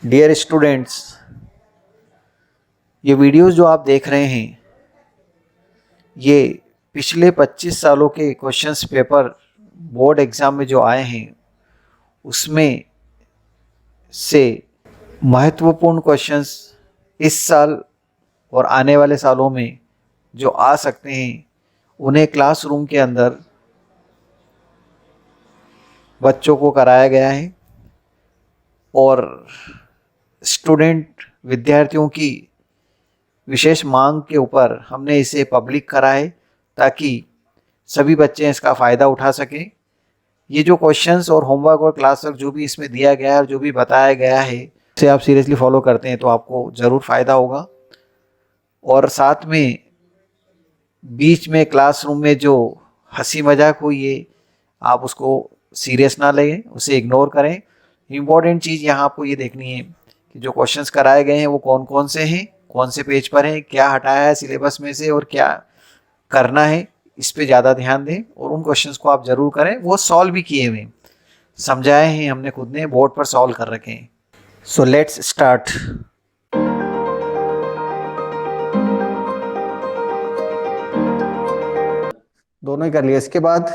Dear students, ये videos जो आप देख रहे हैं ये पिछले 25 सालों के क्वेश्चंस पेपर बोर्ड एग्ज़ाम में जो आए हैं उसमें से महत्वपूर्ण क्वेश्चंस इस साल और आने वाले सालों में जो आ सकते हैं उन्हें क्लासरूम के अंदर बच्चों को कराया गया है और स्टूडेंट विद्यार्थियों की विशेष मांग के ऊपर हमने इसे पब्लिक करा है ताकि सभी बच्चे इसका फ़ायदा उठा सकें। ये जो क्वेश्चंस और होमवर्क और क्लास वर्क जो भी इसमें दिया गया है और जो भी बताया गया है उसे आप सीरियसली फॉलो करते हैं तो आपको ज़रूर फ़ायदा होगा। और साथ में बीच में क्लासरूम में जो हंसी मजाक हुई है आप उसको सीरियस ना लें, उसे इग्नोर करें। इम्पॉर्टेंट चीज़ यहाँ आपको ये देखनी है कि जो क्वेश्चंस कराए गए हैं वो कौन कौन से हैं, कौन से पेज पर हैं, क्या हटाया है सिलेबस में से और क्या करना है, इस पे ज़्यादा ध्यान दें और उन क्वेश्चंस को आप ज़रूर करें। वो सॉल्व भी किए हुए समझाए हैं हमने, खुद ने बोर्ड पर सॉल्व कर रखे हैं। So let's start. दोनों ही कर लिया। इसके बाद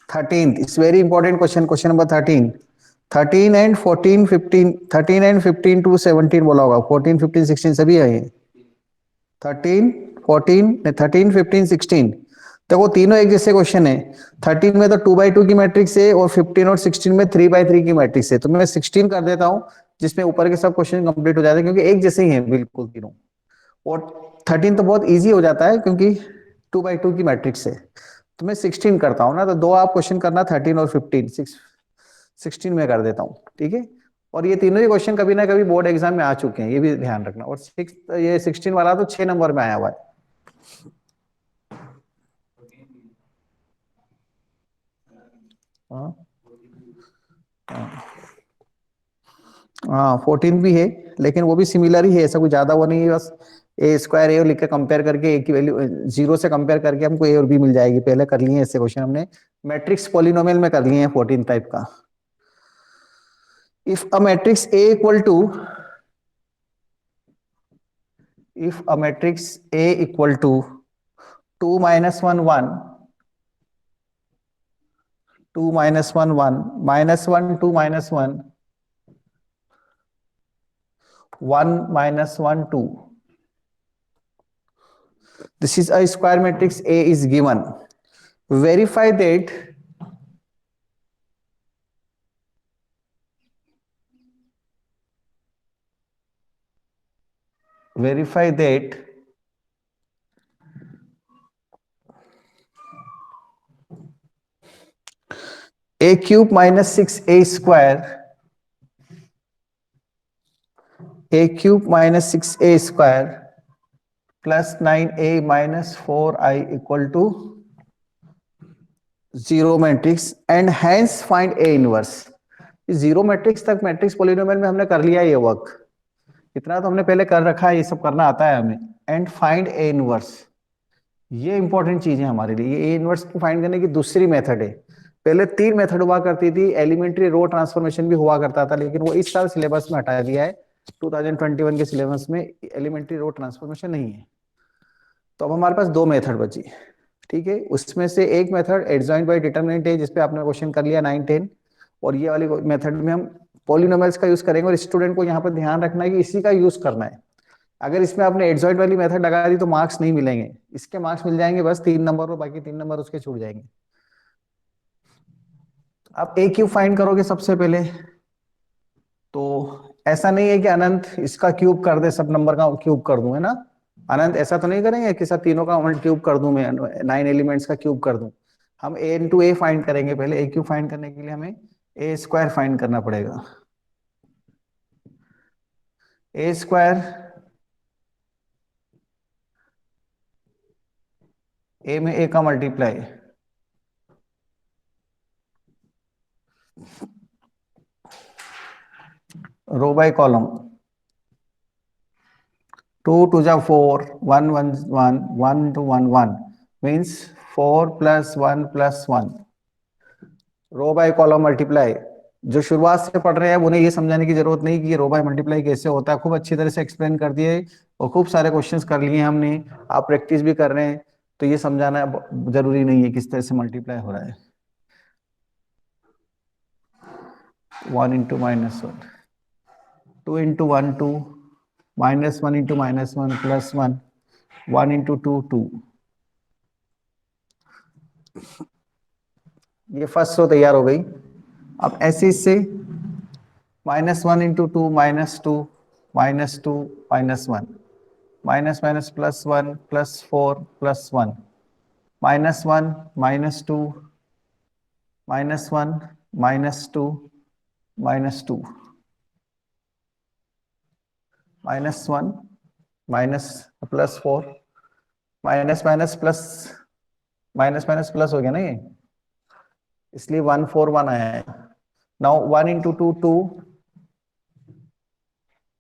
13th, it's very important question, question number 13। 13 and 14 15, 13 and 15 to 17 बोला होगा, 14 15 16 सभी है। 13 14 13 15 16 देखो तीनों एक जैसे क्वेश्चन है। 13 में तो 2/2 की मैट्रिक्स है और 15 और 16 में 3/3 की मैट्रिक्स है। तो मैं 16 कर देता हूं जिसमें ऊपर के सब क्वेश्चन कंप्लीट हो जाते हैं क्योंकि एक जैसे ही हैं बिल्कुल तीनों। और 13 तो बहुत इजी हो जाता है क्योंकि 2/2 की मैट्रिक्स है। तो मैं 16 करता हूँ ना, तो दो आप क्वेश्चन करना 13 और 15, 16 में कर देता हूँ, ठीक है। और ये तीनों ही क्वेश्चन कभी ना कभी बोर्ड एग्जाम में आ चुके हैं, ये भी ध्यान रखना। और ये 16 वाला तो 6 नंबर में आया हुआ है। हाँ हाँ 14 भी है लेकिन वो भी सिमिलर ही है, ऐसा कुछ ज्यादा वो नहीं है। बस ए स्क्वायर ए लिख के कंपेयर करके ए की वैल्यू जीरो से कंपेयर करके हमको ए और बी मिल जाएगी। पहले कर लिए ऐसे क्वेश्चन हमने मैट्रिक्स पॉलिनोमियल में कर लिए हैं 14 टाइप का। If a matrix A equal to if a matrix A equal to 2 minus 1 1 2 minus 1 1 minus 1 2 minus 1 1 minus 1 2, this is a square matrix A is given. Verify that verify that A cube minus 6A square, A cube minus 6A square plus 9A minus 4I equal to 0 matrix and hence find A inverse. Zero matrix तक matrix polynomial में हमने कर लिया ये work, इतना तो हमने पहले कर रखा है, ये सब करना आता है हमें। एंड फाइंड ए इनवर्स, ये इंपॉर्टेंट चीज है हमारे लिए। ये ए इनवर्स को फाइंड करने की दूसरी मेथड है। पहले 3 मेथड हुआ करती थी, एलिमेंट्री रो ट्रांसफॉर्मेशन भी हुआ करता था, लेकिन वो इस साल सिलेबस में हटा दिया है। 2021 के सिलेबस में एलिमेंट्री रो ट्रांसफॉर्मेशन नहीं है। तो अब हमारे पास दो मेथड बची, ठीक है। उसमें से एक मेथड एडजॉइंट बाय डिटरमिनेंट है, जिसपे आपने क्वेश्चन कर लिया 9 10। और ये वाली मेथड में हम पॉलिनोमियल्स का यूज करेंगे और स्टूडेंट को यहाँ पर ध्यान रखना है कि इसी का यूज करना है। अगर इसमें आपने एडजॉइंट वाली मेथड लगा दी तो मार्क्स नहीं मिलेंगे, इसके मार्क्स मिल जाएंगे बस 3 नंबर और बाकी 3 नंबर उसके छूट जाएंगे। आप ए क्यूब फाइंड करोगे सबसे पहले, तो ऐसा नहीं है कि अनंत इसका क्यूब कर दे सब नंबर का क्यूब कर दूं, है ना। अनंत ऐसा तो नहीं करेंगे कि सब तीनों का क्यूब कर दूं, मैं 9 एलिमेंट्स का क्यूब कर दूं। हम ए इंटू ए फाइंड करेंगे पहले। ए क्यूब फाइंड करने के लिए हमें ए स्क्वायर फाइंड करना पड़ेगा। ए स्क्वायर, ए में ए का मल्टीप्लाई, रो बाय कॉलम, 2 2 जा 4, 1 1 1 1 to 1 1 means 4 plus 1 plus 1, row by column multiply, जो शुरुआत से पढ़ रहे हैं उन्हें ये समझाने की जरूरत नहीं कि ये रो बाय मल्टीप्लाई कैसे होता है, खूब अच्छी तरह से एक्सप्लेन कर दिए और खूब सारे क्वेश्चंस कर लिए हमने, आप प्रैक्टिस भी कर रहे हैं, तो ये समझाना जरूरी नहीं है किस तरह से मल्टीप्लाई हो रहा है। 1 इंटू -1, 2 इंटू 1 2, -1 इंटू -1 +1, 1 इंटू 2 2। ये फर्स्ट रो तैयार हो गई। अब ऐसे इससे -1 into 2 -2, -2 -1, minus minus +1 +4 +1, -1 -2, -1 -2 -2, -1 minus +4, minus minus plus, minus minus plus हो गया ना ये, इसलिए 1 4 1 आया है। Now 1 into 2 2,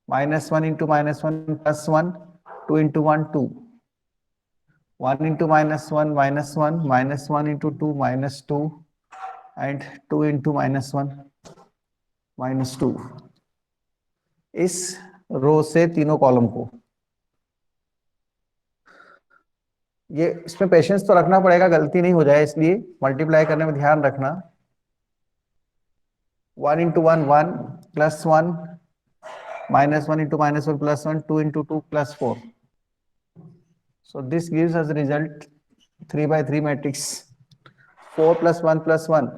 -1 into -1 +1, 2 into 1 2, 1 into -1 -1, -1 into 2 -2, and 2 into -1 -2। इस रो से तीनों कॉलम को, ये इसमें पेशेंस तो रखना पड़ेगा, गलती नहीं हो जाए, इसलिए मल्टीप्लाई करने में ध्यान रखना। 1 into 1 1 +1, -1 into -1 +1, 2 into 2 +4। So this gives us result 3 by 3 matrix, 4 + 1 + 1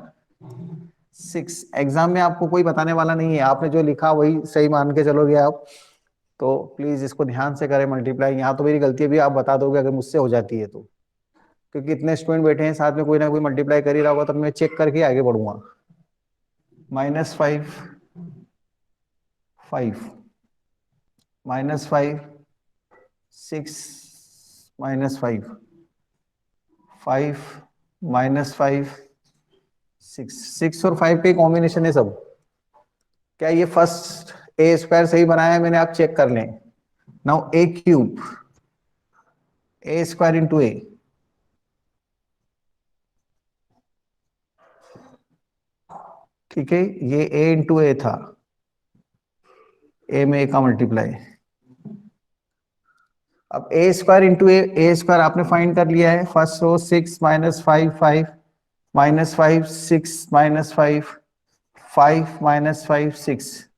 6। Exam में आपको कोई बताने वाला नहीं है, आपने जो लिखा वही सही मान के चलोगे आप, तो प्लीज इसको ध्यान से करें मल्टीप्लाई। यहाँ तो मेरी गलती है भी, आप बता दोगे अगर मुझसे हो जाती है तो, क्योंकि इतने स्टूडेंट बैठे हैं साथ में, कोई ना कोई मल्टीप्लाई कर ही रहा होगा, तो मैं चेक करके आगे बढ़ूंगा। -5 5, -5 6, -5 5, -5 6, 6 और 5 के कॉम्बिनेशन है सब। क्या ये फर्स्ट ए स्क्वायर सही बनाया है मैंने, आप चेक कर लें। नाउ A³ A² इंटू ए, ठीक है, ये A इंटू ए था, ए में ए का मल्टीप्लाई। अब A² इंटू A² आपने फाइंड कर लिया है। फर्स्ट रो 6 -5 5, -5 6 -5 5 -5 6,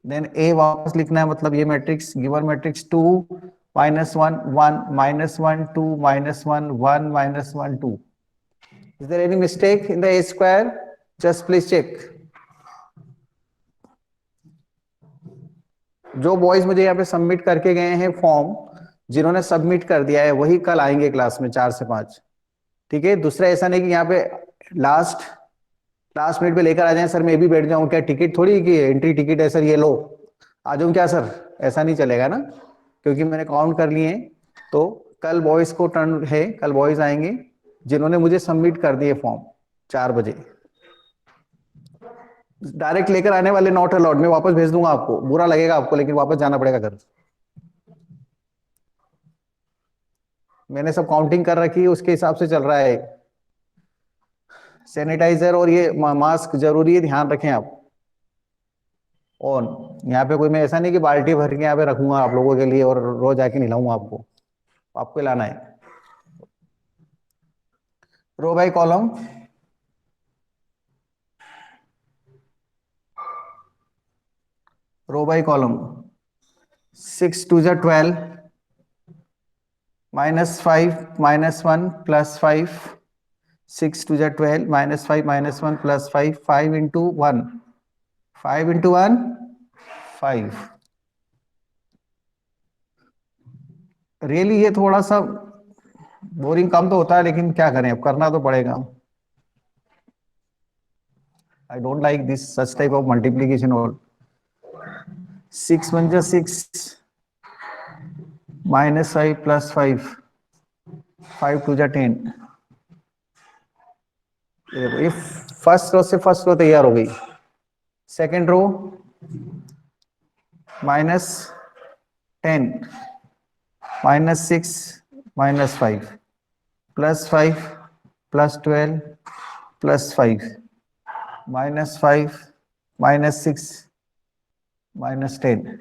देन ए वापस लिखना है, मतलब ये matrix given matrix 2 -1 1 -1 2 -1 1 -1 2। Is there any mistake in the A²? Just please check. जो बॉयज मुझे यहाँ पे सबमिट करके गए हैं फॉर्म, जिन्होंने सबमिट कर दिया है वही कल आएंगे क्लास में 4 से 5, ठीक है। दूसरा ऐसा नहीं कि यहाँ पे लास्ट लास्ट मिनट पे लेकर आ जाए, सर मैं भी बैठ जाऊं क्या, टिकट थोड़ी कि एंट्री टिकट है सर ये लो आ जाऊं क्या सर, ऐसा नहीं चलेगा ना, क्योंकि मैंने काउंट कर लिए हैं। तो कल बॉयज को टर्न है, कल बॉयज आएंगे जिन्होंने मुझे सबमिट कर दिए फॉर्म 4 बजे। डायरेक्ट लेकर आने वाले नॉट अलाउड, मैं वापस भेज दूंगा आपको, बुरा लगेगा आपको लेकिन वापस जाना पड़ेगा घर। मैंने सब काउंटिंग कर रखी है, उसके हिसाब से चल रहा है। सैनिटाइजर और ये मास्क जरूरी है, ध्यान रखें आप। और यहाँ पे कोई, मैं ऐसा नहीं कि बाल्टी भर के यहाँ पे रखूंगा आप लोगों के लिए और रोज आके नहलाऊंगा आपको, आपको लाना है। Row by column, row by column 6 2 12, -5 -1 +5, 6 2 12 -5 -1 +5, 5 into 1, 5 into 1 5। Really ये थोड़ा सा बोरिंग काम तो होता है, लेकिन क्या करें, अब करना तो पड़ेगा। I don't like this such type of multiplication. और 6 1 जा 6, -5 +5, 5 2 जा 10। ये फर्स्ट रो से फर्स्ट रो तैयार हो गई। Second row -10 -6 -5 +5 +12 +5, -5, -6, -10.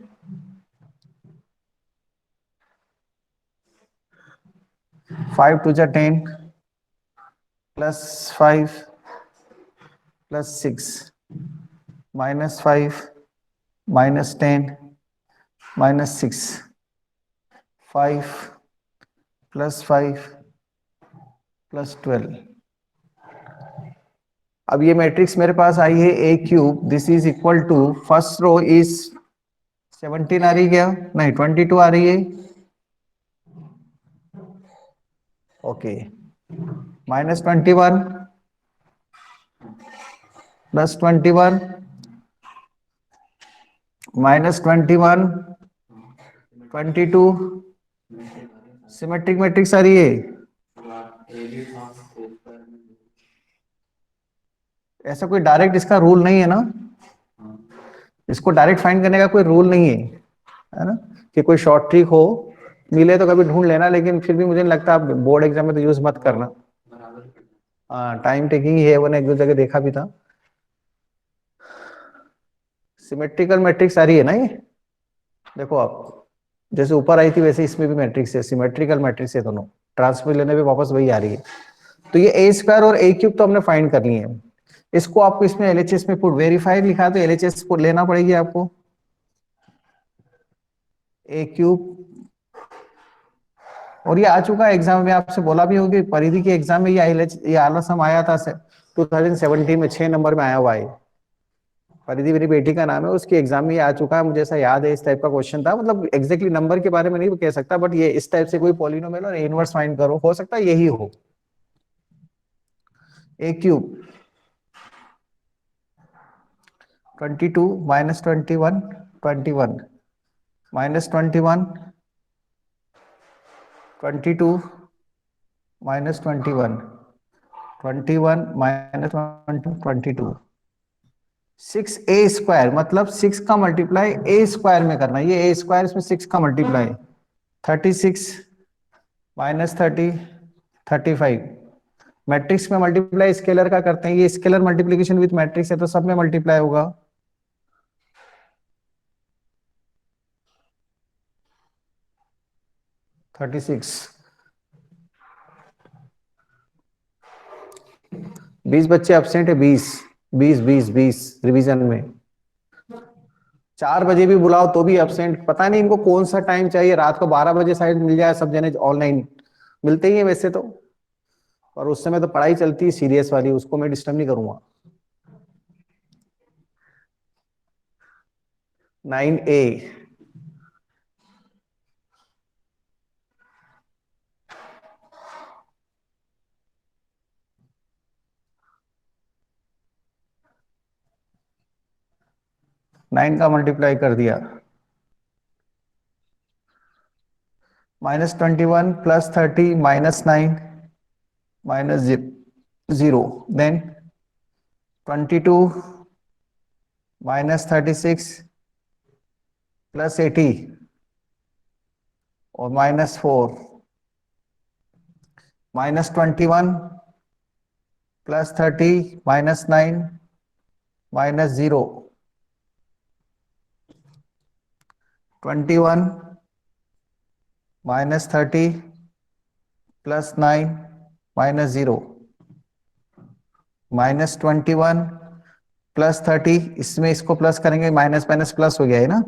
5 to the 10 +5 +6 -5 -10 -6 5 +5 +12. अब ये मैट्रिक्स मेरे पास आई है A³ this is equal to first row is 17 आ रही क्या नहीं 22 आ रही है ओके -21 +21 -21 22 सिमेट्रिक मैट्रिक्स आ रही है ऐसा कोई डायरेक्ट इसका रूल नहीं है ना इसको डायरेक्ट फाइंड करने का कोई रूल नहीं है ना कि कोई शॉर्ट ट्रिक हो मिले तो कभी ढूंढ लेना लेकिन फिर भी मुझे नहीं लगता आप बोर्ड एग्जाम में तो यूज मत करना हाँ टाइम टेकिंग ही है वो एक दो जगह देखा भी था सिमेट्रिकल मैट्रिक्स आ रही है ना ये देखो आप जैसे ऊपर आई थी वैसे इसमें भी मैट्रिक्स है सिमेट्रिकल मैट्रिक्स है दोनों ट्रांसफर लेने पे वापस वही आ रही है तो ये A² और A³ तो हमने फाइंड कर लिए है इसको आपको इसमें LHS में पुट वेरीफाइड लिखा है तो LHS पुट लेना पड़ेगी आपको A³ और ये आ चुका है एग्जाम में आपसे बोला भी होगी परिधि के एग्जाम में ये आलसम आया था 2017 में 6 नंबर में आया हुआ है परिधि मेरी बेटी का नाम है उसके एग्जाम में ये आ चुका है मुझे ऐसा याद है इस टाइप का क्वेश्चन था मतलब एग्जैक्टली नंबर के बारे में नहीं कह सकता बट ये इस टाइप से कोई पॉलिनोमियल और इनवर्स फाइंड करो हो सकता है यही हो A³ 22 -21 21 -21 22 -21 21 -22 6A² मतलब 6 का मल्टीप्लाई A² में करना ये A² इसमें 6 का मल्टीप्लाई 36 -30 35 मैट्रिक्स में मल्टीप्लाई स्केलर का करते हैं ये स्केलर मल्टीप्लिकेशन विद मैट्रिक्स है तो सब में मल्टीप्लाई होगा थर्टी सिक्स 20 बच्चे एब्सेंट है 20 रिवीजन में 4 बजे भी बुलाओ तो भी एब्सेंट पता नहीं इनको कौन सा टाइम चाहिए रात को 12 बजे शायद मिल जाए सब जने ऑनलाइन मिलते ही है वैसे तो और उस समय तो पढ़ाई चलती है सीरियस वाली उसको मैं डिस्टर्ब नहीं करूंगा 9A 9 का मल्टीप्लाई कर दिया -21 +30 -9 -0 then 22 -36 +80 और -4 -21 +30 -9 -0 21 -30 +9 -0 -21 +30 इसमें इसको प्लस करेंगे माइनस माइनस प्लस हो गया है ना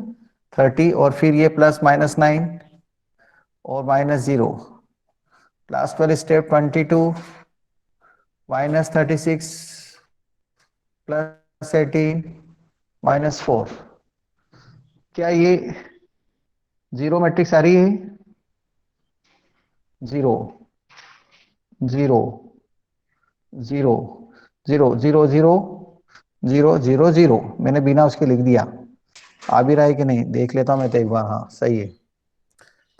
30 और फिर ये +-9 और -0 लास्ट वाली स्टेप 22 -36 +18 -4 क्या ये जीरो मैट्रिक्स आ रही है 0 0 0 0 0 0 0 0 0 मैंने बिना उसके लिख दिया आ भी रहा है कि नहीं देख लेता हूं मैं तो एक बार हाँ सही है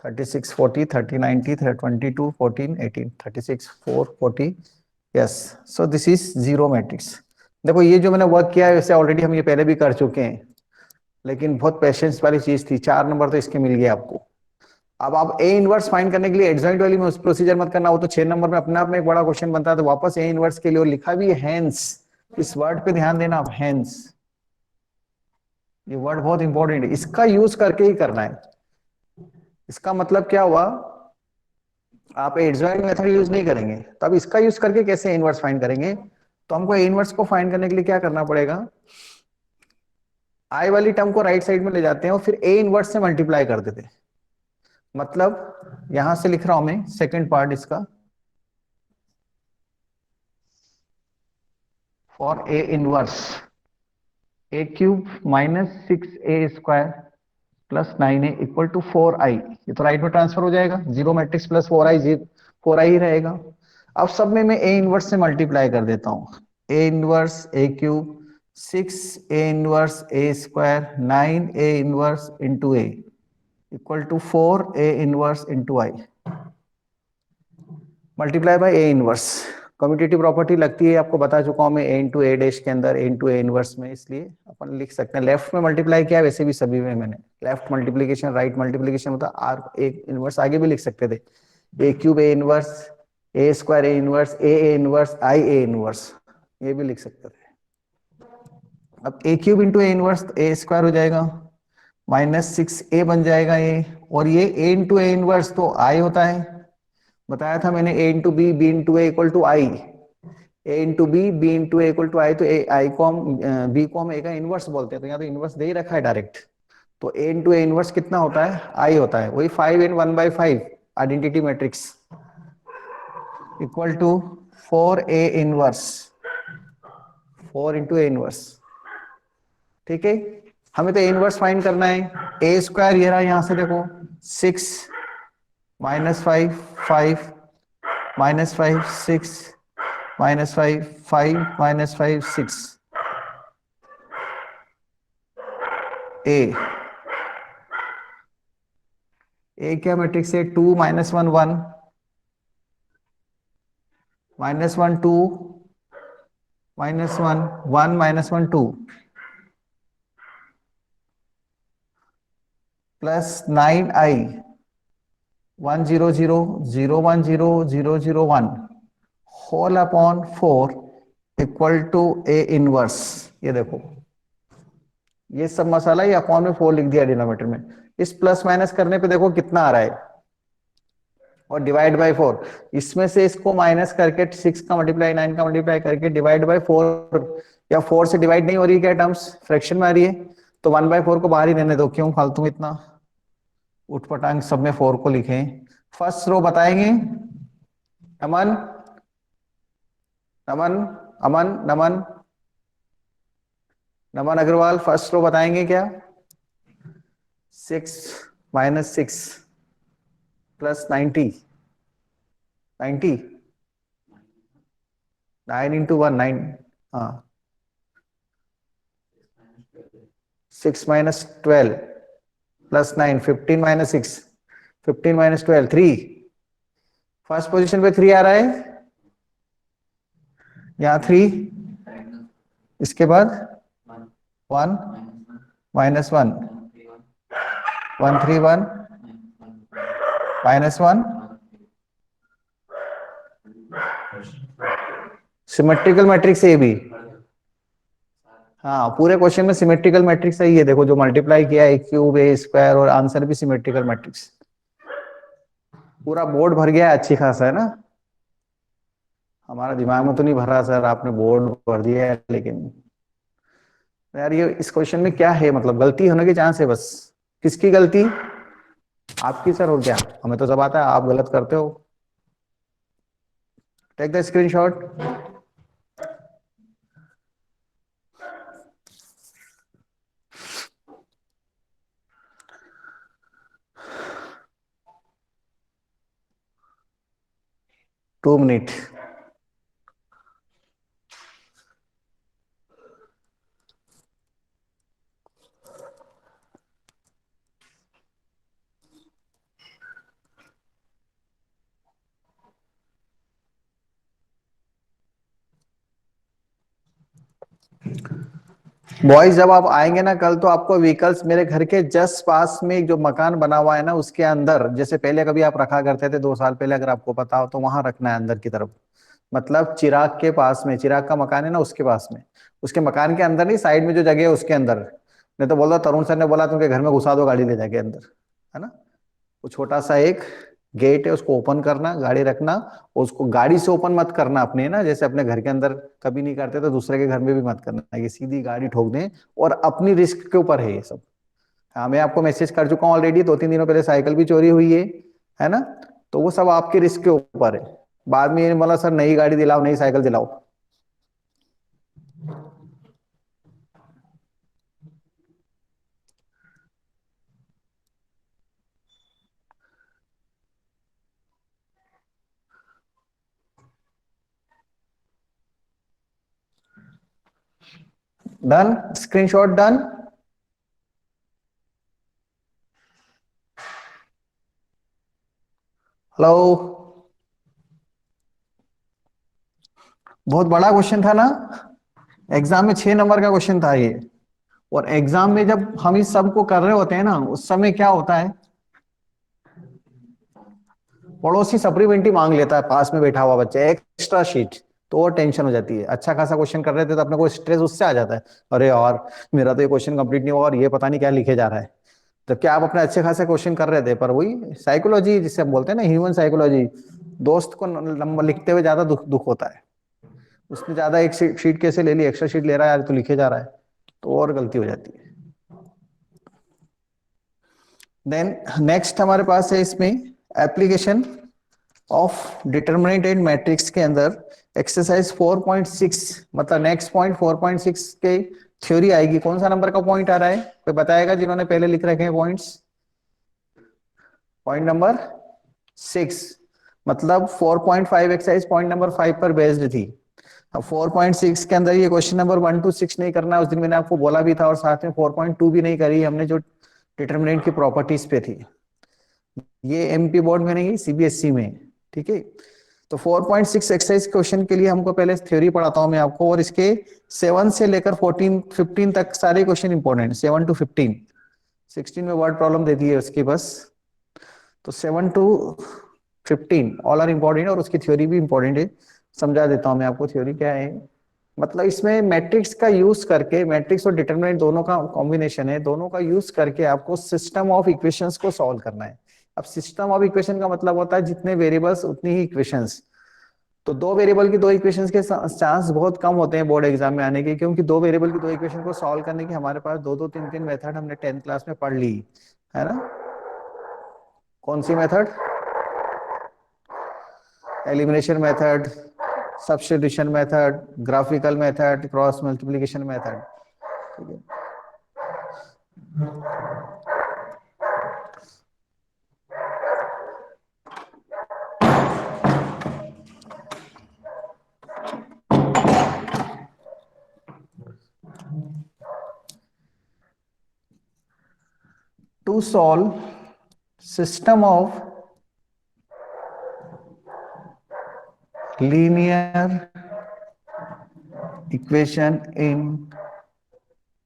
36 40 30 90 22 14 18 36 4 40 yes so this is zero matrix देखो ये जो मैंने वर्क किया है वैसे ऑलरेडी हम ये पहले भी कर चुके हैं लेकिन बहुत पेशेंस वाली चीज थी 4 नंबर तो इसके मिल गए आपको अब आप ए इनवर्स फाइंड करने के लिए एडजॉइंट वाली में उस प्रोसीजर मत करना वो तो 6 नंबर में अपने आप में एक बड़ा क्वेश्चन बनता है तो वापस ए इनवर्स के लिए और लिखा भी है हैंस इस वर्ड पे ध्यान देना आप, हेंस। ये वर्ड बहुत इंपॉर्टेंट है, इसका यूज करके ही करना है। इसका मतलब क्या हुआ, आप एडजॉइंट मेथड यूज नहीं करेंगे, तो अब इसका यूज करके कैसे इनवर्स फाइंड करेंगे? तो हमको इनवर्स को फाइंड करने के लिए क्या करना पड़ेगा, आई वाली टर्म को राइट साइड में ले जाते हैं और फिर ए इनवर्स से मल्टीप्लाई कर देते हैं। मतलब यहां से लिख रहा हूं मैं सेकंड पार्ट इसका, for A inverse A cube minus 6a² plus 9a equal to 4i। ये तो राइट में ट्रांसफर हो जाएगा, zero matrix plus 4i, 4i ही रहेगा। अब सब में मैं ए इनवर्स से मल्टीप्लाई कर देता हूं, A inverse A cube 6a−1a², 9a−1 a equal to 4a−1 multiply by A inverse. Commutative property लगती है, आपको बता चुका हूं मैं, ए इंटू ए डैश के अंदर, ए इंटू ए इनवर्स में, इसलिए अपन लिख सकते हैं। लेफ्ट में मल्टीप्लाई किया, वैसे भी सभी में मैंने लेफ्ट मल्टीप्लीकेशन राइट मल्टीप्लीकेशन मतलब आर ए इनवर्स आगे भी लिख सकते थे, A cube A inverse, a² A inverse, A inverse, I A inverse, ये भी लिख सकते थे। अब A cube into A inverse a² हो जाएगा, -6a बन जाएगा ये, और ये a इंटू ए इनवर्स तो आई होता है, बताया था मैंने, a into B, B into A equal to I, a into B, B into A equal to I, तो ए आई को हम बी को हम ए का इनवर्स बोलते हैं, तो यहाँ तो इनवर्स दे ही रखा है डायरेक्ट, तो a इंटू ए इनवर्स कितना होता है, आई होता है, वही 5n1/5 identity matrix equal to 4a inverse, 4 into A inverse. ठीक है, हमें तो इनवर्स फाइंड करना है, a² ये रहा, यहां से देखो 6 -5 5 -5 6 -5 5 -5 6 ए क्या मैट्रिक्स है, 2 -1 1 -1 2 -1 1 -1 2 plus 9i 1 0 0 0 1 0 0 0 1 whole upon 4 equal to A inverse. ये देखो, ये सब मसाला ये अपॉन में 4 लिख दिया डिनोमिनेटर में, इस प्लस माइनस करने पे देखो कितना आ रहा है, और डिवाइड बाय 4, इसमें से इसको माइनस करके 6 का मल्टीप्लाई 9 का मल्टीप्लाई करके डिवाइड बाय 4, या 4 से डिवाइड नहीं हो रही क्या टर्म्स, फ्रैक्शन में आ रही है, तो 1/4 को बाहर ही रहने दो, क्यों फालतू में इतना उठपटांग सब में 4 को लिखे। फर्स्ट रो बताएंगे, अमन नमन अमन नमन नमन अग्रवाल, फर्स्ट रो बताएंगे क्या, 6 -6 प्लस 90 90 9 इंटू 1 9, हाँ 6 -12 प्लस 9 15 -6 15 -12 3, फर्स्ट पोजीशन पे 3 आ रहा है, यहाँ 3, इसके बाद 1 -1 1 3 1 -1, सिमेट्रिकल मैट्रिक्स ए भी, हाँ पूरे क्वेश्चन में सिमेट्रिकल मैट्रिक्स है, ये देखो जो मल्टीप्लाई किया है, क्यूब a² और आंसर भी सिमेट्रिकल मैट्रिक्स, पूरा बोर्ड भर गया है, अच्छी खासा है ना, हमारा दिमाग में तो नहीं भर रहा सर, आपने बोर्ड भर दिया है, लेकिन यार ये इस क्वेश्चन में क्या है, मतलब गलती होने के चांस है बस, किसकी गलती, आपकी सर, और क्या, हमें तो सब आता है, आप गलत करते हो। Take the screenshot. Two minute. Boys जब आप आएंगे ना कल, तो आपको व्हीकल्स मेरे घर के जस्ट पास में एक जो मकान बना हुआ है ना, उसके अंदर, जैसे पहले कभी आप रखा करते थे 2 साल पहले, अगर आपको पता हो तो वहां रखना है अंदर की तरफ, मतलब चिराग के पास में, चिराग का मकान है ना उसके पास में, उसके मकान के अंदर नहीं, साइड में जो जगह है उसके अंदर। नहीं तो बोल दो तरुण सर ने बोला तुमके घर में घुसा दो गाड़ी ले जाके अंदर, है ना। वो छोटा सा एक गेट है, उसको ओपन करना, गाड़ी रखना, और उसको गाड़ी से ओपन मत करना अपने, ना जैसे अपने घर के अंदर कभी नहीं करते तो दूसरे के घर में भी मत करना, ये सीधी गाड़ी ठोक दें, और अपनी रिस्क के ऊपर है ये सब। हाँ मैं आपको मैसेज कर चुका हूँ ऑलरेडी, 2-3 दिनों पहले साइकिल भी चोरी हुई है ना। तो वो सब आपके रिस्क के ऊपर है। बाद में ये बोला सर नई गाड़ी दिलाओ, नई साइकिल दिलाओ। Done, screenshot done. हेलो, बहुत बड़ा क्वेश्चन था ना, एग्जाम में 6 नंबर का क्वेश्चन था ये। और एग्जाम में जब हम इस सब को कर रहे होते हैं ना, उस समय क्या होता है, पड़ोसी सप्लीमेंट्री मांग लेता है, पास में बैठा हुआ बच्चा एक्स्ट्रा शीट, तो और टेंशन हो जाती है। अच्छा खासा क्वेश्चन कर रहे थे तो अपने को स्ट्रेस उससे आ जाता है, अरे यार मेरा तो ये क्वेश्चन कंप्लीट नहीं हुआ और ये पता नहीं क्या लिखे जा रहा है। तो क्या आप अपने अच्छे खासे क्वेश्चन कर रहे थे, पर वही साइकोलॉजी जिसे हम बोलते हैं ना, ह्यूमन साइकोलॉजी, दोस्त को नंबर लिखते हुए ज्यादा दुख दुख होता है। उसने ज्यादा एक शीट कैसे ले ली, एक्स्ट्रा शीट ले रहा है यार तो लिखे जा रहा है, तो और गलती हो जाती है। देन नेक्स्ट हमारे पास है इसमें application of determinant and matrix के अंदर एक्सरसाइज 4.6, मतलब नेक्स्ट पॉइंट 4.6 के थ्योरी आएगी। कौन सा नंबर का पॉइंट आ रहा है, कोई बताएगा जिन्होंने पहले लिख रखे हैं पॉइंट्स। पॉइंट नंबर 6, मतलब 4.5 एक्सरसाइज पॉइंट नंबर 5 पर बेस्ड थी। अब 4.6 के अंदर ये क्वेश्चन नंबर 1 to 6 नहीं करना, उस दिन मैंने आपको बोला भी था, और साथ में 4.2 भी नहीं करी हमने, जो डिटरमिनेंट की प्रॉपर्टीज पे थी। ये एमपी बोर्ड में नहीं, सीबीएसई में, ठीक है। तो 4.6 एक्सरसाइज क्वेश्चन के लिए हमको पहले थ्योरी पढ़ाता हूं मैं आपको, और इसके 7 से लेकर 15 तक सारे क्वेश्चन इंपॉर्टेंट, 7 to 15। 16 में वर्ड प्रॉब्लम दे दी है उसकी बस। तो 7 to 15 ऑल आर इंपॉर्टेंट, और उसकी थ्योरी भी इंपॉर्टेंट है। समझा देता हूं मैं आपको थ्योरी क्या है। मतलब इसमें मैट्रिक्स का यूज करके, मैट्रिक्स और डिटरमिनेंट दोनों का कॉम्बिनेशन है, दोनों का यूज करके आपको सिस्टम ऑफ इक्वेशंस को सॉल्व करना है। अब सिस्टम ऑफ इक्वेशन का मतलब होता है जितने वेरिएबल्स उतनी ही इक्वेशंस। तो दो वेरिएबल की दो इक्वेशंस के चांस बहुत कम होते हैं बोर्ड एग्जाम में आने के, क्योंकि दो वेरिएबल की दो इक्वेशन को सॉल्व करने की हमारे पास दो दो तीन तीन मेथड हमने 10th क्लास में पढ़ ली है ना। कौन सी method, elimination method, substitution method, graphical method, cross multiplication method, ठीक है। To solve system of linear equation in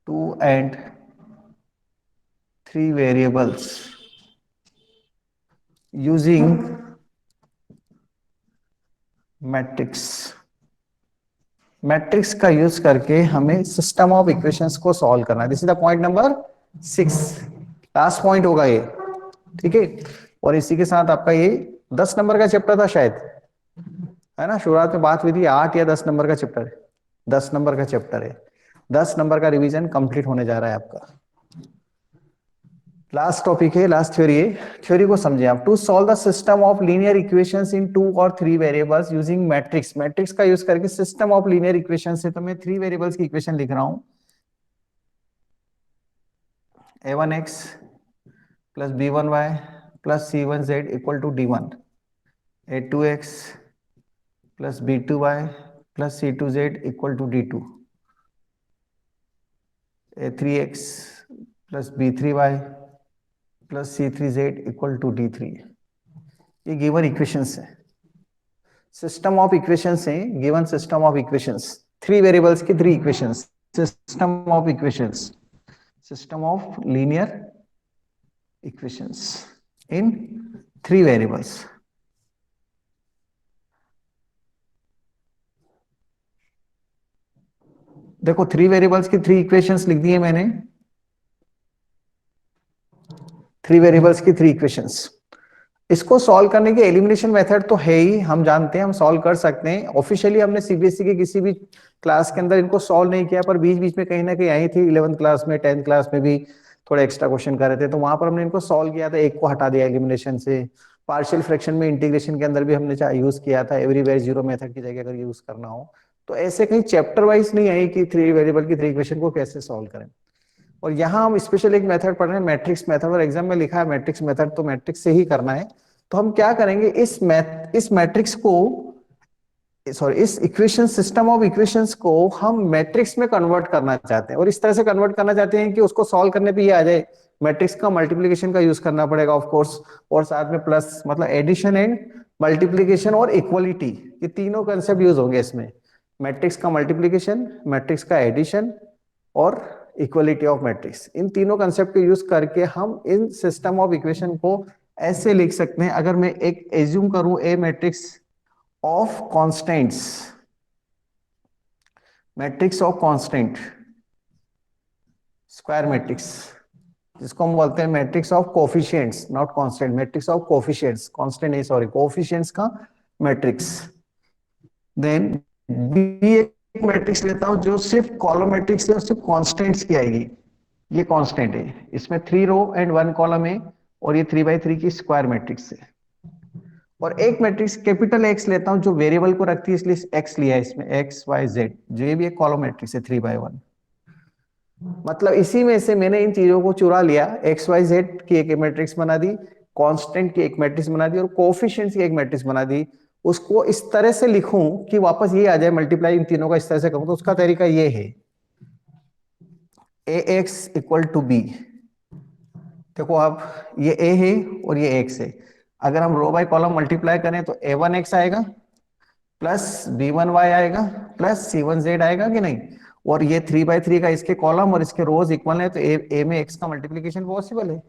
2 and 3 variables using matrix, matrix का यूज करके हमें सिस्टम ऑफ इक्वेशंस को सॉल्व करना है। This is the point number 6, last point होगा ये, ठीक है। और इसी के साथ आपका ये 10 नंबर का चैप्टर था शायद, है ना, शुरुआत में बात हुई थी, 8 या 10 नंबर का चैप्टर है, 10 नंबर का चैप्टर है। 10 नंबर का रिवीजन कंप्लीट होने जा रहा है आपका। लास्ट टॉपिक है, लास्ट थ्योरी है, थ्योरी को समझे आप। To solve the system of linear equations in 2 or 3 variables using matrix, matrix का यूज करके सिस्टम ऑफ लीनियर इक्वेशंस है, तो मैं 3 वेरिएबल्स की इक्वेशन लिख रहा हूं। a1x plus b1y plus c1z equal to d1, a2x plus b2y plus c2z equal to d2, a3x plus b3y plus c3z equal to d3। ये given equations है, system of equations है, given system of equations, 3 variables की 3 equations, system of equations, system of linear equations in 3 variables. देखो 3 variables की 3 equations लिख दी है मैंने, 3 variables की 3 इक्वेशंस। इसको सॉल्व करने के एलिमिनेशन मेथड तो है ही, हम जानते हैं, हम सॉल्व कर सकते हैं। ऑफिशियली हमने सीबीएसई के किसी भी क्लास के अंदर इनको सॉल्व नहीं किया, पर बीच बीच में कहीं ना कहीं आई थी 11th क्लास में, 10th क्लास में भी थोड़ा एक्स्ट्रा क्वेश्चन कर रहे थे, तो वहां पर हमने इनको सॉल्व किया था, एक को हटा दिया एलिमिनेशन से। पार्शियल फ्रैक्शन में इंटीग्रेशन के अंदर भी हमने यूज किया था, एवरीवेयर जीरो मेथड की जगह अगर यूज करना हो तो। ऐसे कहीं चैप्टर वाइज नहीं आई कि 3 वेरिएबल की 3 इक्वेशन को कैसे सॉल्व करें। और यहाँ हम स्पेशल एक मेथड पढ़ रहे हैं, मैट्रिक्स मेथड, और एग्जाम में लिखा है मैट्रिक्स मेथड, तो मैट्रिक्स से ही करना है। तो हम क्या करेंगे, इस मैट्रिक्स को, सॉरी, इस इक्वेशन, सिस्टम ऑफ इक्वेशंस को हम मैट्रिक्स में कन्वर्ट करना चाहते हैं, और इस तरह से कन्वर्ट करना चाहते हैं कि उसको सॉल्व करने पे ये आ जाए। मैट्रिक्स का मल्टीप्लिकेशन का यूज करना पड़ेगा ऑफ कोर्स, और साथ में प्लस, मतलब एडिशन एंड मल्टीप्लिकेशन और इक्वलिटी, ये तीनों कंसेप्ट यूज होंगे इसमें। मैट्रिक्स का मल्टीप्लिकेशन, मैट्रिक्स का एडिशन और इक्वलिटी ऑफ मैट्रिक्स, इन तीनों कंसेप्ट को यूज करके हम इन सिस्टम ऑफ इक्वेशन को ऐसे लिख सकते हैं। अगर मैं एक एज्यूम करूं a matrix of constants, matrix of constant, square matrix, जिसको हम बोलते हैं matrix of coefficients, not constant, matrix of coefficients, constant नहीं, सॉरी, कोफिशिएंट्स का मैट्रिक्स। देन बी एक मैट्रिक्स लेता हूं जो सिर्फ कॉलम मैट्रिक्स है और सिर्फ कांस्टेंट्स की आएगी। ये कांस्टेंट है, इसमें 3 रो एंड 1 कॉलम है, और ये 3 by 3 की स्क्वायर मैट्रिक्स है। और एक मैट्रिक्स कैपिटल एक्स लेता हूं जो वेरिएबल को रखती है, इसलिए एक्स लिया है इसमें, एक्स वाई जेड, जो ये भी एक कॉलम मैट्रिक्स है 3 by 1। मतलब इसी में से मैंने इन चीजों को चुरा लिया, एक्स वाई जेड की एक मैट्रिक्स बना दी, कांस्टेंट की एक मैट्रिक्स बना दी, और कोएफिशिएंट्स की एक मैट्रिक्स बना दी। उसको इस तरह से लिखूं कि वापस ये आ जाए, मल्टीप्लाई इन तीनों का इस तरह से करूं, तो उसका तरीका ये है, ए एक्स इक्वल टू बी। देखो अब ये ए है और ये एक्स है, अगर हम रो बाय कॉलम मल्टीप्लाई करें तो a1x आएगा, प्लस b1y आएगा, प्लस c1z आएगा कि नहीं। और ये 3 by 3 का इसके कॉलम और इसके रोज इक्वल है, तो ए में x का मल्टीप्लीकेशन पॉसिबल है।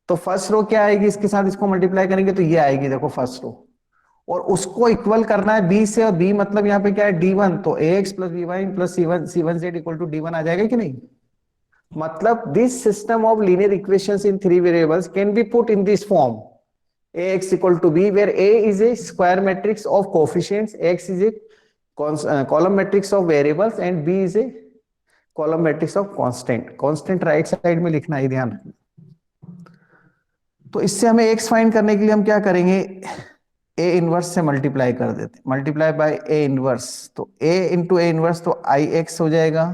तो फर्स्ट रो क्या आएगी, इसके साथ इसको मल्टीप्लाई करेंगे तो ये आएगी, देखो फर्स्ट रो। और उसको इक्वल करना है b से, और b मतलब यहाँ पे क्या है, d1, तो ax plus b1 plus c1z equal to d1 आ जाएगा कि नहीं। मतलब this system of linear equations in 3 variables can be put in this form, ax equal to b, where a is a square matrix of coefficients, x is a column matrix of variables, and b is a column matrix of constant। constant right side में लिखना है, ध्यान रखना। तो इससे हमें x find करने के लिए हम क्या करेंगे, a इनवर्स से मल्टीप्लाई कर देते, मल्टीप्लाई बाय a इनवर्स, तो a इंटू a इनवर्स तो i x हो जाएगा,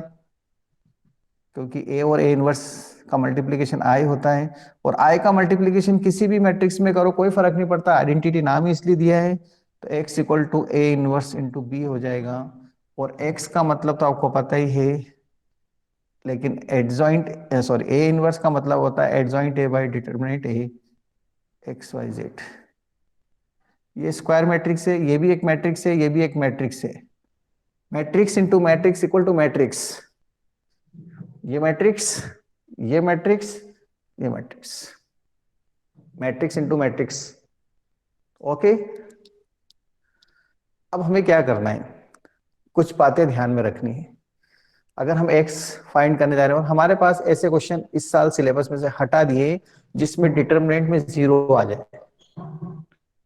क्योंकि a और a इनवर्स का मल्टीप्लिकेशन i होता है। और i का मल्टीप्लिकेशन किसी भी मैट्रिक्स में करो कोई फर्क नहीं पड़ता, आइडेंटिटी नाम ही इसलिए दिया है। तो x equal to a inverse into B हो जाएगा। और x का मतलब तो आपको पता ही है, लेकिन एडजॉइंट, सॉरी, a इनवर्स का मतलब होता है adjoint a by determinant a, X Y Z. ये स्क्वायर मैट्रिक्स है, ये भी एक मैट्रिक्स है, ये भी एक मैट्रिक्स है। Matrix into matrix equal to matrix, ये मैट्रिक्स, ये मैट्रिक्स, ये matrix, matrix into matrix. Okay, अब हमें क्या करना है, कुछ बातें ध्यान में रखनी है। अगर हम x फाइंड करने जा रहे हैं और हमारे पास ऐसे क्वेश्चन इस साल सिलेबस में से हटा दिए जिसमें डिटरमिनेंट में 0 आ जाए,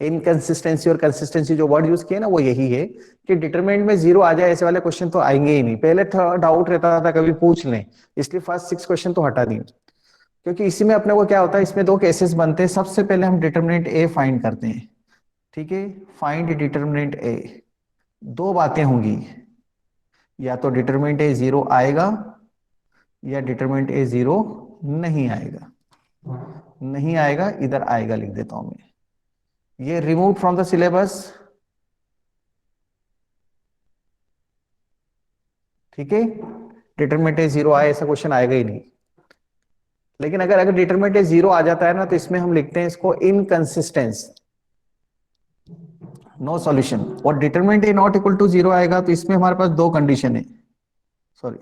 इनकंसिस्टेंसी और कंसिस्टेंसी जो वर्ड यूज किए ना वो यही है कि डिटरमिनेंट में 0 आ जाए, ऐसे वाले क्वेश्चन तो आएंगे ही नहीं। पहले डाउट रहता था कभी पूछ लें, इसलिए फर्स्ट 6 क्वेश्चन तो हटा दिए, क्योंकि इसी में अपने को क्या होता है, इसमें 2 केसेस बनते हैं। सबसे पहले हम डिटरमिनेंट ए फाइंड करते हैं, ठीक है, फाइंड डिटरमिनेंट ए। 2 बातें होंगी, या तो डिटरमिनेंट ए 0 आएगा या डिटरमिनेंट ए 0 नहीं आएगा। नहीं आएगा, इधर आएगा लिख देता हूं मैं, ये रिमूव फ्रॉम द सिलेबस, ठीक है। डिटरमिनेंट ए 0 आए ऐसा क्वेश्चन आएगा ही नहीं। लेकिन अगर डिटरमिनेंट ए 0 आ जाता है ना, तो इसमें हम लिखते हैं इसको इनकंसिस्टेंस, नो सॉल्यूशन। और determinant A not equal to 0 आएगा तो इसमें हमारे पास 2 कंडीशन है, sorry,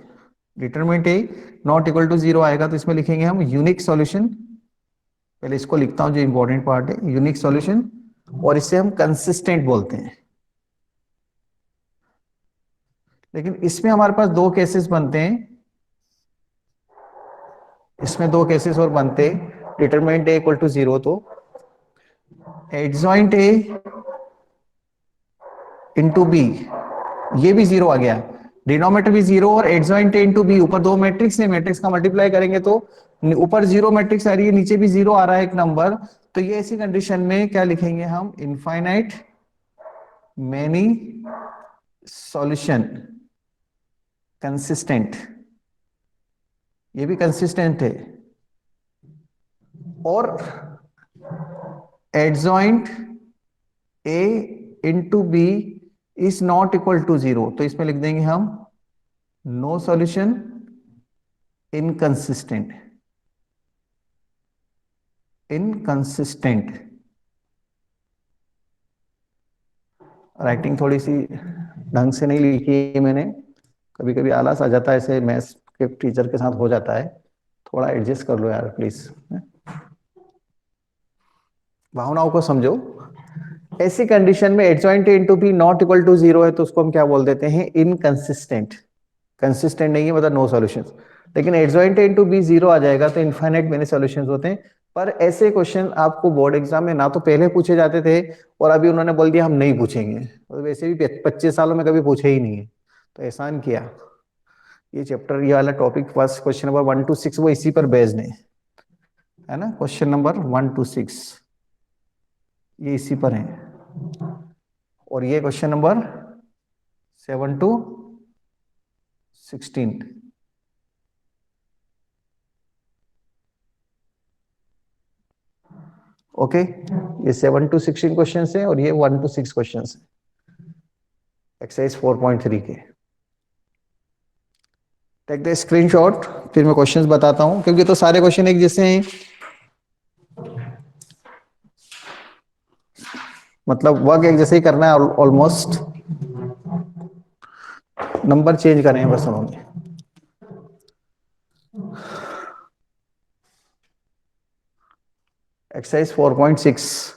determinant A not equal to 0 आएगा तो इसमें लिखेंगे हम यूनिक सॉल्यूशन। पहले इसको लिखता हूं जो इंपॉर्टेंट पार्ट है, यूनिक सॉल्यूशन, और इसे हम कंसिस्टेंट बोलते हैं। लेकिन इसमें हमारे पास दो केसेस बनते हैं, इसमें दो केसेस और बनते हैं। डिटरमिनेंट ए इक्वल टू 0, तो एडजॉइंट ए इंटू बी, ये भी 0 आ गया, डिनोमिनेटर भी 0 और एडजॉइंट ए इंटू बी, ऊपर दो मैट्रिक्स है, मैट्रिक्स का मल्टीप्लाई करेंगे तो ऊपर 0 मैट्रिक्स आ रही है, नीचे भी 0 आ रहा है एक नंबर। तो ये ऐसी कंडीशन में क्या लिखेंगे हम, इनफाइनाइट मैनी सॉल्यूशन कंसिस्टेंट, ये भी कंसिस्टेंट है। और adjoint A into B is not equal to 0, तो इसमें लिख देंगे हम no solution inconsistent, inconsistent. Writing थोड़ी सी ढंग से नहीं लिखी है मैंने, कभी कभी आलस आ जाता है, ऐसे मैथ्स के टीचर के साथ हो जाता है, थोड़ा एडजस्ट कर लो यार प्लीज, भावनाओं को समझो। ऐसी कंडीशन में adjoint A into B not equal to 0 है, तो उसको हम क्या बोल देते हैं, इनकंसिस्टेंट। कंसिस्टेंट नहीं है मतलब नो सॉल्यूशन। लेकिन एडजॉइंट ए इंटू बी 0 आ जाएगा तो इनफाइनाइट मेनी सॉल्यूशन होते हैं। पर ऐसे क्वेश्चन आपको बोर्ड एग्जाम में ना तो पहले पूछे जाते थे, और अभी उन्होंने बोल दिया हम नहीं पूछेंगे, और वैसे भी 25 सालों में कभी पूछे ही नहीं है, तो एहसान किया। ये चैप्टर, ये वाला topic, first question number 1 to 6 वो इसी पर बेस्ड है ना, क्वेश्चन नंबर 1 to 6 ये इसी पर है, और ये क्वेश्चन नंबर 7 to 16। ओके, ये 7 to 16 क्वेश्चन है, और ये 1 to 6 क्वेश्चन है एक्सरसाइज 4.3 के। टेक द स्क्रीनशॉट, फिर मैं क्वेश्चंस बताता हूं, क्योंकि तो सारे क्वेश्चन एक जैसे हैं, मतलब वर्क एक जैसे ही करना है ऑलमोस्ट, नंबर चेंज करें हैं बस उन्होंने। एक्सरसाइज 4.6,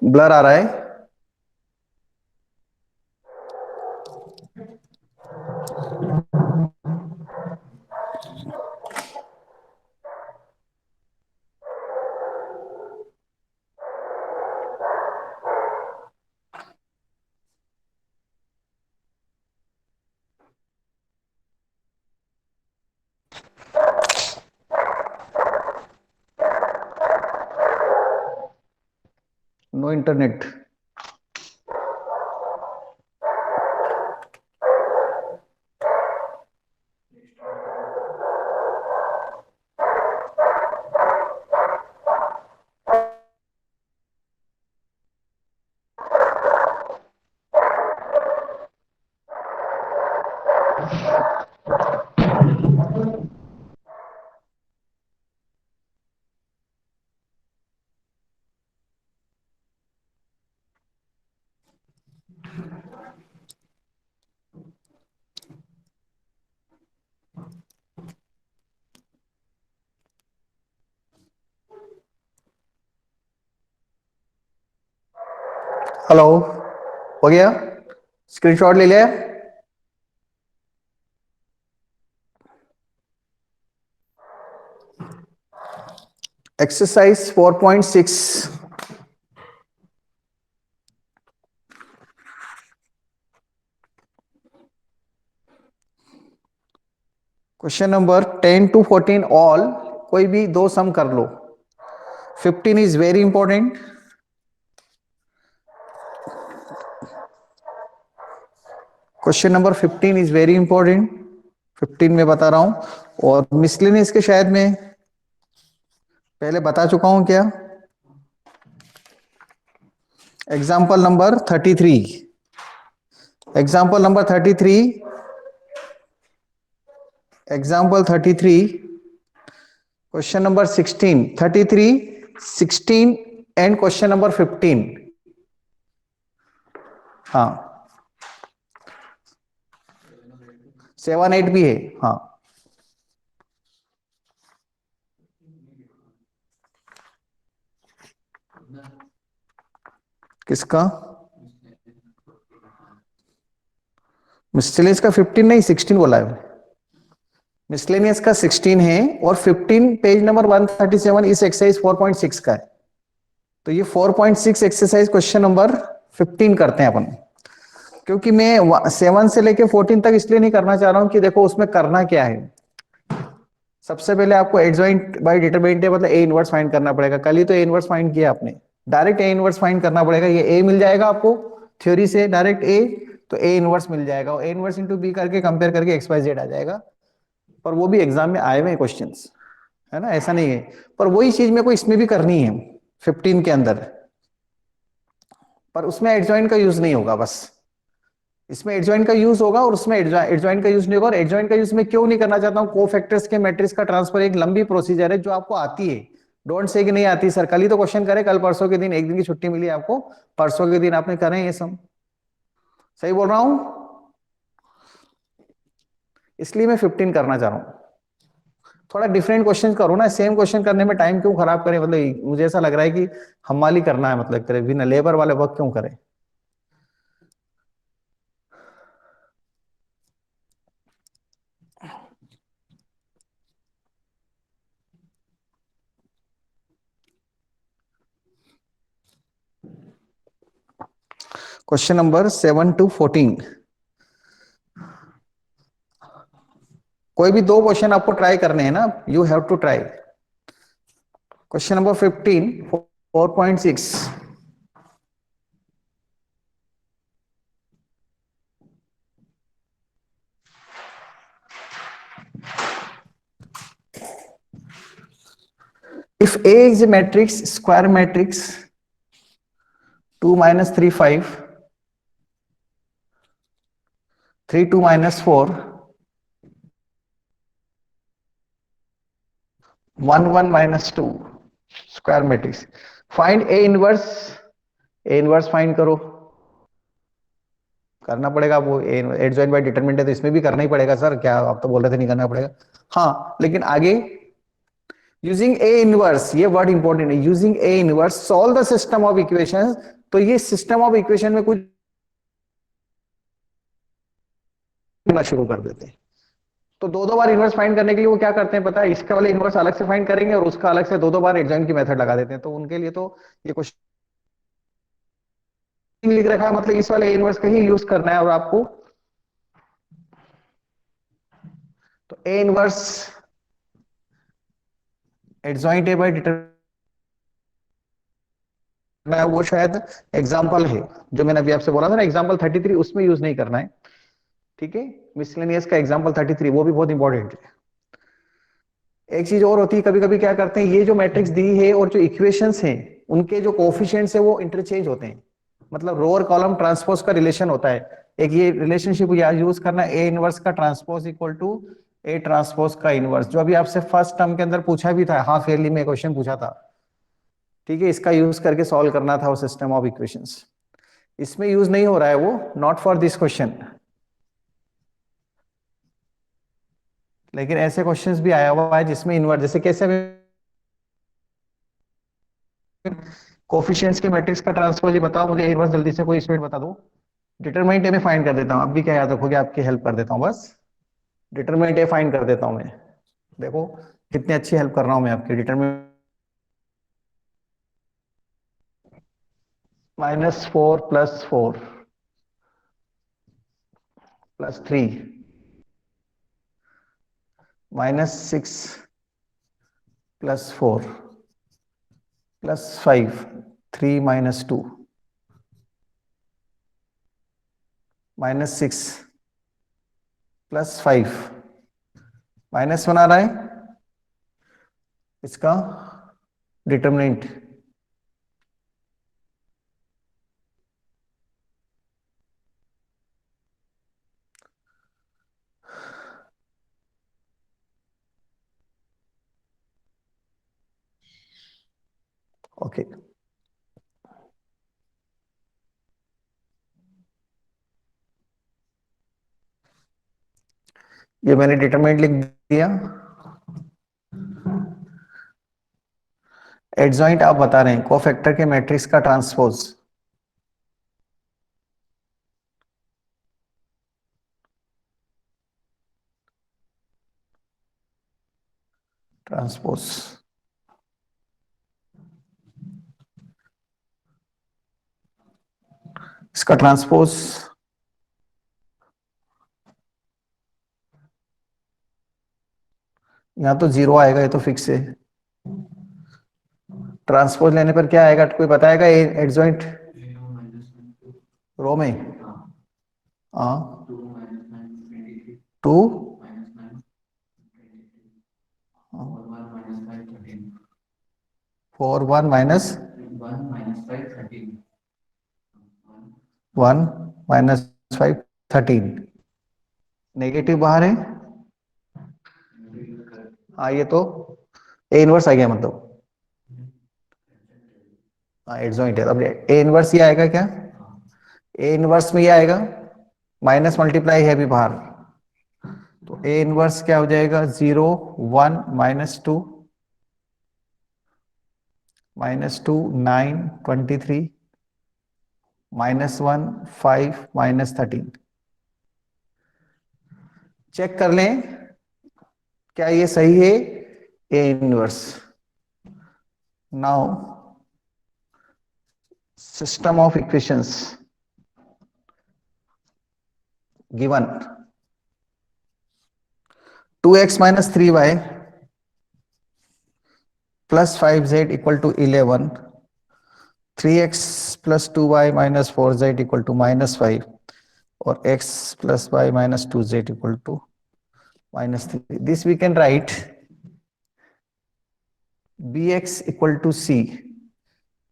ब्लर आ रहा है, नो इंटरनेट। हेलो, हो गया, स्क्रीनशॉट ले लिया। Exercise 4.6, question number 10 to 14 all, कोई भी दो सम कर लो। 15 is very important, question number 15 is very important, 15 में बता रहा हूं, और मिसलेनियस के शायद मैं पहले बता चुका हूं क्या। Example number 33, example number 33, example 33, question number 16, 33, 16 and question number 15। हाँ, 7 8 भी है, हाँ। किसका? मिसलेनियस का 15 नहीं 16 बोला है। मिसलेनियस का 16 है और 15 पेज नंबर 137 इस एक्सरसाइज 4.6 का है। तो ये 4.6 एक्सरसाइज क्वेश्चन नंबर 15 करते हैं अपन। क्योंकि मैं 7 से लेके 14 तक इसलिए नहीं करना चाह रहा हूं कि देखो उसमें करना क्या है। सबसे पहले आपको एडजॉइंट बाय डिटरमिनेंट मतलब ए इनवर्स फाइंड करना पड़ेगा। कल ही तो ए इनवर्स फाइंड किया आपने, डायरेक्ट ए इनवर्स फाइंड करना पड़ेगा। ये ए मिल जाएगा आपको थ्योरी से डायरेक्ट ए, तो ए इनवर्स मिल जाएगा और ए इनवर्स इंटू बी करके कंपेयर करके एक्स वाई जेड आ जाएगा। पर वो भी एग्जाम में आए हुए क्वेश्चन है ना, ऐसा नहीं है। पर वही चीज मेरे को इसमें भी करनी है 15 के अंदर, पर उसमें एडजॉइंट का यूज नहीं होगा। बस इसमें एडजॉइंट का यूज होगा और उसमें एडजॉइंट का यूज नहीं होगा। और एडजॉइंट का यूज मैं क्यों नहीं करना चाहता हूं, कोफैक्टर्स के मैट्रिक्स का ट्रांसफर एक लंबी प्रोसीजर है जो आपको आती है। डोंट से कि नहीं आती सर, कल ही तो क्वेश्चन करे, कल परसों के दिन एक दिन की छुट्टी मिली आपको, परसों के दिन आपने करे ये सब। सही बोल रहा हूं? इसलिए मैं 15 करना चाह रहा हूं। थोड़ा डिफरेंट क्वेश्चन करो ना, सेम क्वेश्चन करने में टाइम क्यों खराब करें? मतलब मुझे ऐसा लग रहा है कि हमाली करना है, मतलब तेरे बिना लेबर वाले वर्क क्यों करें। क्वेश्चन नंबर 7 to 14, कोई भी दो क्वेश्चन आपको ट्राई करने हैं ना, you have to try. Question number 15 4.6, if A is a matrix, square matrix 2 minus 3 5 3 2 minus 4 1 1 minus 2 square matrix, find A inverse. A inverse find करो, करना पड़ेगा वो एड जॉइन बाय डिटरमिनेंट है तो इसमें भी करना ही पड़ेगा सर, क्या आप तो बोल रहे थे नहीं करना पड़ेगा। हाँ लेकिन आगे यूजिंग ए इनवर्स, ये वर्ड इंपॉर्टेंट है, using A inverse solve the system of equation. तो ये सिस्टम ऑफ इक्वेशन में कुछ शुरू कर देते हैं। तो दो दो बार इनवर्स फाइंड करने के लिए वो क्या करते हैं पता है, इसका वाले इनवर्स अलग से फाइंड करेंगे और उसका अलग से दो दो बार एडजॉइन की मेथड लगा देते हैं। तो उनके लिए तो ये क्वेश्चन लिख रखा है, मतलब इस वाले इनवर्स का ही यूज करना है। और आपको तो A inverse adjoint A by determinant, वो शायद एग्जांपल है जो मैंने अभी आपसे बोला था ना, एग्जांपल 33, उसमें यूज नहीं करना है। ठीक है, मिसलेनियस का एग्जांपल 33 वो भी बहुत इंपॉर्टेंट है। एक चीज और होती है, कभी कभी क्या करते हैं, ये जो मैट्रिक्स दी है और जो इक्वेशंस हैं उनके जो कोफिशिएंट्स है वो इंटरचेंज होते हैं। मतलब रो और कॉलम ट्रांसपोज का रिलेशन होता है। एक ये रिलेशनशिप याद यूज करना, ए इनवर्स का transpose equal to A transpose का इनवर्स, जो अभी आपसे फर्स्ट टर्म के अंदर पूछा भी था, हाफ ईयरली में क्वेश्चन पूछा था। ठीक है, इसका यूज करके सॉल्व करना था वो सिस्टम ऑफ इक्वेशंस। इसमें यूज नहीं हो रहा है वो, नॉट फॉर दिस क्वेश्चन। लेकिन ऐसे क्वेश्चंस भी आया हुआ है जिसमें इनवर्स, जैसे कैसे कोफिशिएंट्स के मैट्रिक्स का ट्रांसपोज, ये बताओ मुझे इनवर्स जल्दी से कोई स्टेट बता दो। डिटरमिनेंट ए में फाइंड कर देता हूं, अब भी क्या याद रखोगे, आपकी हेल्प कर देता हूं बस। डिटरमिनेंट ए फाइंड कर देता हूं मैं, देखो कितनी अच्छी हेल्प कर रहा हूं मैं आपकी। डिटरमिनेंट -4 + 4 + 3 -6 + 4 + 5 3 - 2 -6 + 5 माइनस बना रहा है इसका डिटरमिनेंट। ओके, ये मैंने डिटरमिनेंट लिख दिया। एडजॉइंट आप बता रहे हैं कोफैक्टर के मैट्रिक्स का ट्रांसपोज, ट्रांसपोज, इसका ट्रांसपोज यहां तो 0 आएगा, ये तो फिक्स है। ट्रांसपोज लेने पर क्या आएगा, कोई बताएगा? एडजॉइंट रो में, हाँ, 2 4 1 माइनस 1 माइनस 5 13, नेगेटिव बाहर है। हाँ, ये तो ए इनवर्स आ गया, मतलब हाँ एडजॉइंट है। अब ए इनवर्स ये आएगा क्या? ए इनवर्स में ये आएगा, माइनस मल्टीप्लाई है अभी बाहर, तो ए इनवर्स क्या हो जाएगा? 0 1 -2 -2 9 23 -1 5 -13। चेक कर लें क्या ये सही है? A inverse. Now system of equations given 2x - 3y plus 5z equal to 11, 3x plus 2y minus 4z equal to -5 or x plus y minus 2z equal to -3. This we can write bx equal to c,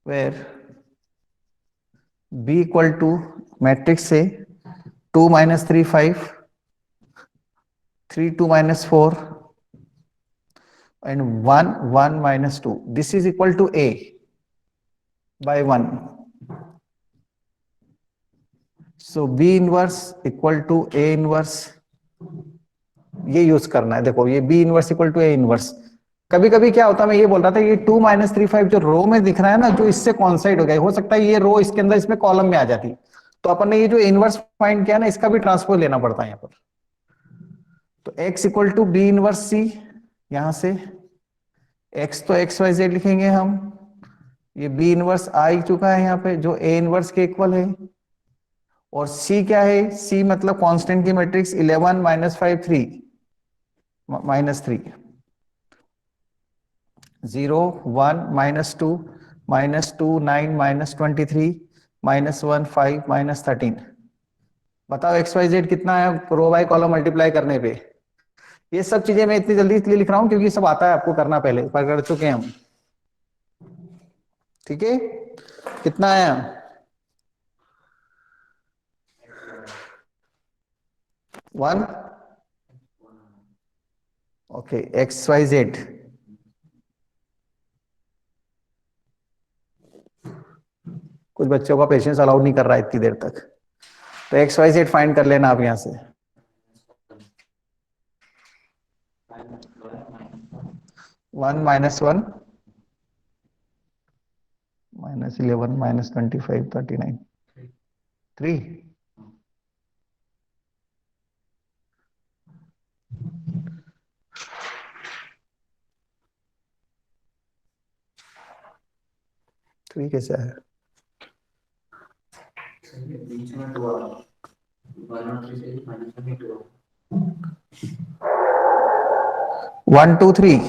where b equal to matrix से 2 - 3 5, 3 2 - 4 and 1 1 - 2. This is equal to a by 1. So b inverse equal to a inverse, ये use करना है। देखो ये b inverse equal to a inverse. कभी कभी क्या होता है, मैं ये बोल रहा था, ये 2 - 3 5 जो रो में दिख रहा है ना, जो इससे कॉन्साइड हो गया, हो सकता है ये रो इसके अंदर इसमें कॉलम में आ जाती, तो अपन ने ये जो इनवर्स फाइंड किया ना, इसका भी ट्रांसपोज लेना पड़ता है यहाँ पर। तो x equal to B inverse c, यहां से x तो एक्स वाई जेड लिखेंगे हम, ये b इनवर्स आ चुका है यहाँ पे जो a इनवर्स के इक्वल है, और c क्या है? c मतलब कांस्टेंट की मैट्रिक्स 11 -5 3 -3, 0 1 -2 -2 9 -23 -1 5 -13। बताओ एक्स वाई जेड कितना है रो बाय कॉलम मल्टीप्लाई करने पे? ये सब चीजें मैं इतनी जल्दी इसलिए लिख रहा हूं क्योंकि सब आता है आपको करना, पहले पर कर चुके हैं हम। ठीक है, कितना आया? 1। ओके, एक्स वाई जेड कुछ बच्चों का पेशेंस अलाउड नहीं कर रहा है इतनी देर तक, तो एक्स वाई जेड फाइंड कर लेना आप यहां से। 1 -1 -11 -25 39 3। थ्री कैसे है? 1 2 3